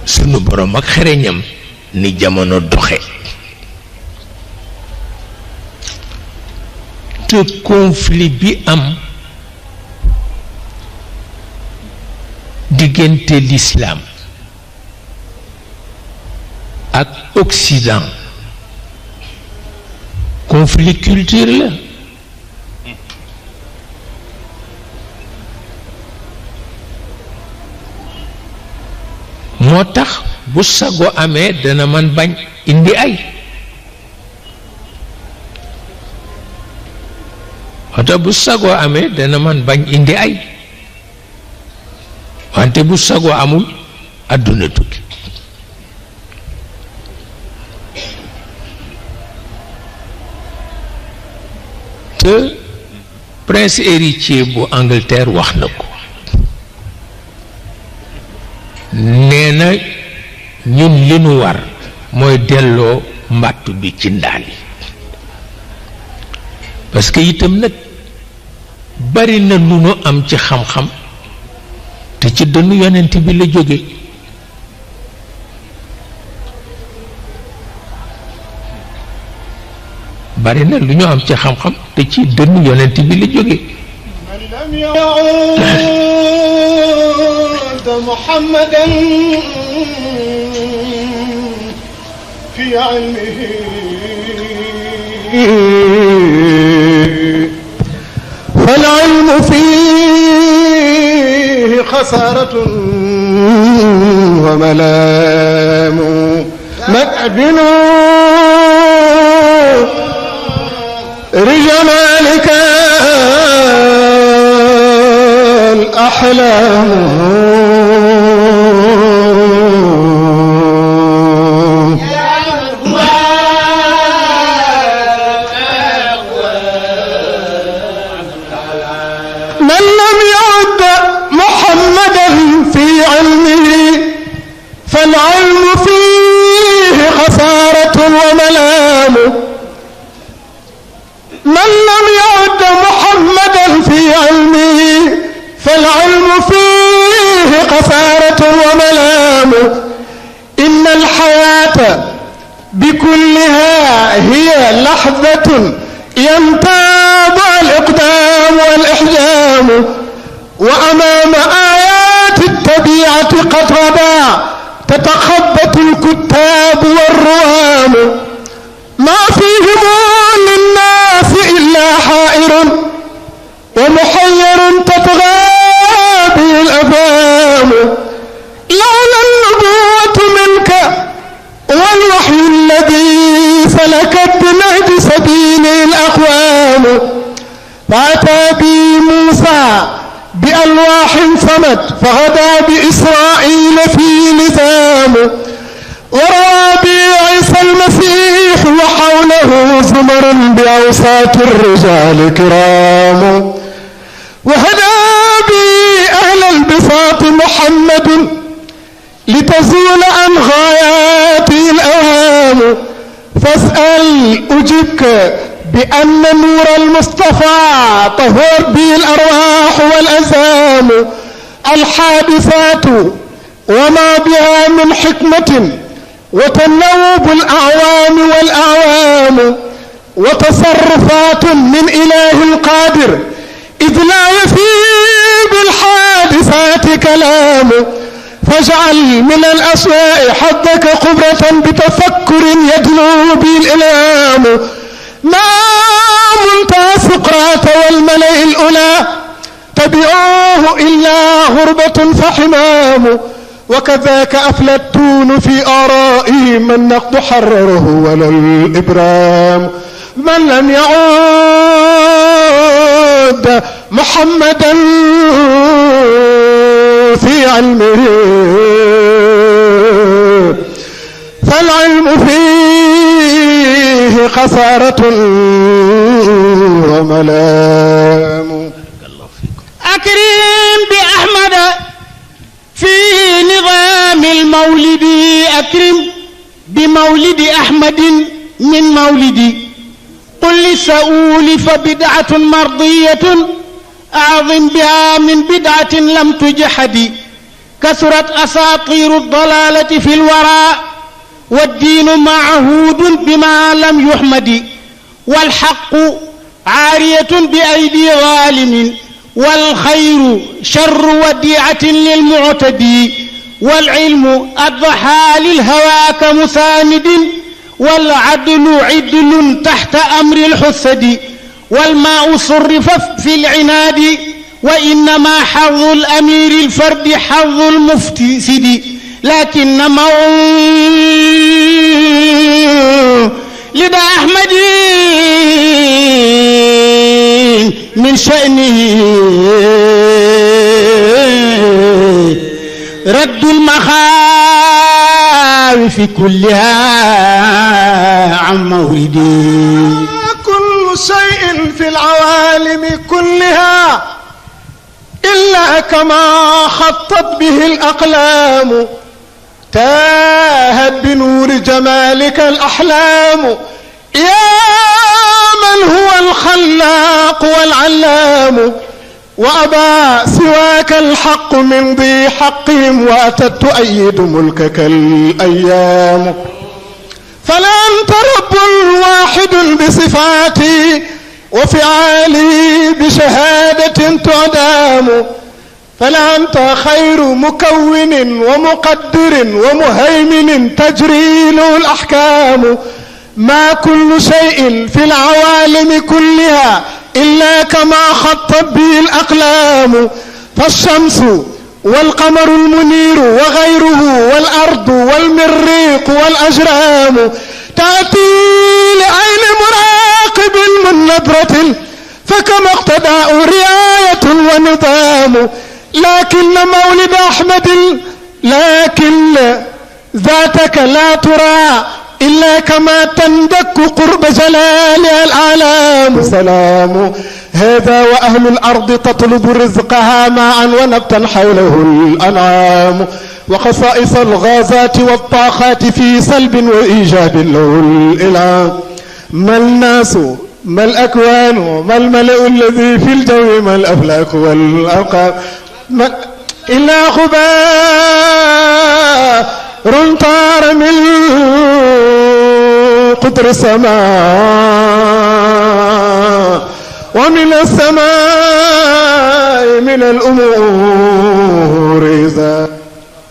sunu borom ak xereñam ni jamono doxe te conflit bi am diggante l'islam ak Occident conflit culture la moo tax bu sago amee dana man bañ indi ay moo tax bu sago amee dana man bañ indi ay wante bu sago amul àdduna tukki te prince héritier bu Angleterre wax na ko nee na ñun li nu war mooy delloo mbàttu bi ci ndaal yi parce que itam nag bari na lu nu am ci xam-xam te ci dënnu yonent bi la jóge bari na lu ñu am ci xam-xam te ci dënnu yonent bi la jóge محمدا في علمه فالعلم فيه خسارة وملام متعبن رجمالك الأحلام من لم يعد محمدا في علمه فالعلم فيه خسارة وملام من لم يعد محمدا في علمه فالعلم فيه خسارة وملام إن الحياة بكلها هي لحظة يمتاب الإقدام والإحجام وأمام آيات الطبيعة قد غدا تتخبط الكتاب والروام ما فيهم للناس إلا حائر ومحير تطغى به الأفهام لولا النبوة منك والوحي الذي سلكت بنهج سبيل الأقوام فأتى بي موسى بألواح صمت فغدا بإسرائيل في لزام وروى بي عيسى المسيح وحوله زمر بأوساط الرجال كرام وهدى بي أهل البساط محمد لتزول عن غاياته الأوهام فاسأل أجبك بأن نور المصطفى طهر به الأرواح والأزام الحادثات وما بها من حكمة وتنوب الأعوام والأعوام وتصرفات من إله قادر إذ لا يفي بالحادثات كلام فاجعل من الأشياء حدك قبرة بتفكر يدنو به الإلهام ما منتهى سقراط والملأ الأولى تبعوه إلا غربة فحمام وكذاك أفلتون في آرائهم النقد حرره ولا الإبرام من لم يعود محمدا في علمه فالعلم فيه خسارة وملام أكرم بأحمد في نظام المولد أكرم بمولد أحمد من مولدي قل لسؤول فبدعة مرضية أعظم بها من بدعة لم تجحد كثرت أساطير الضلالة في الورى والدين معهود بما لم يحمد والحق عارية بأيدي ظالم والخير شر وديعة للمعتدي والعلم أضحى للهوى كمساند والعدل عدل تحت أمر الحسد والماء صرف في العناد وإنما حظ الأمير الفرد حظ المفسد لكن مولد أحمد من شأنه رد المخاوف كلها عن مولدي. كل شيء في العوالم كلها إلا كما خطت به الأقلام تاهت بنور جمالك الأحلام يا من هو الخلاق والعلام وأبى سواك الحق من ذي حقهم وأتت تؤيد ملكك الأيام فلا أنت رب واحد بصفاتي وفعالي بشهادة تعدام فلا أنت خير مكون ومقدر ومهيمن تجري له الأحكام ما كل شيء في العوالم كلها إلا كما خطت به الأقلام فالشمس والقمر المنير وغيره والأرض والمريق والأجرام تأتي لعين مراقب من نظرة فكما اقتداء رعاية ونظام لكن مولد أحمد لكن ذاتك لا ترى إلا كما تندك قرب جلالها الأعلام سلام هذا وأهل الأرض تطلب رزقها ماء ونبتا حوله الأنعام وخصائص الغازات والطاقات في سلب وإيجاد له الإلهام ما الناس ما الأكوان ما الملأ الذي في الجو ما الأفلاك والأرقام إلا غبار طار من قطر السماء ومن السماء من الأمور إذا